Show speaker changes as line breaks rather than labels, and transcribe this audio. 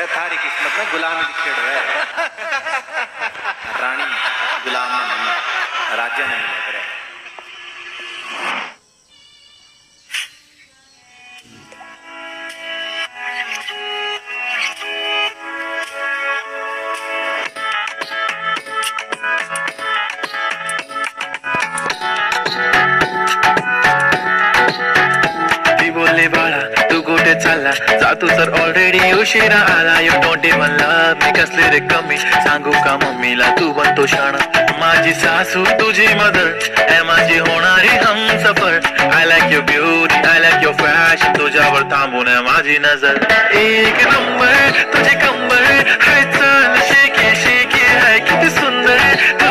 थारी किस्मत में गुलामी लिखे है रानी गुलाम ने नहीं राज्य ने मिले करे
बोलले बाळा तू कुठे चालला जातो तर ऑलरेडी उशिरा आला you don't even love me कसले रे कमी सांगू का मम्मीला तू बनतो शाण माझी सासू तुझी मदर आहे माझी होणारी Humsafar I like your beauty I like your fashion तुझ्यावर थांबून आहे माझी नजर एक नंबर तुझी कंबर हाय चल शेकी शेकी हाय किती सुंदर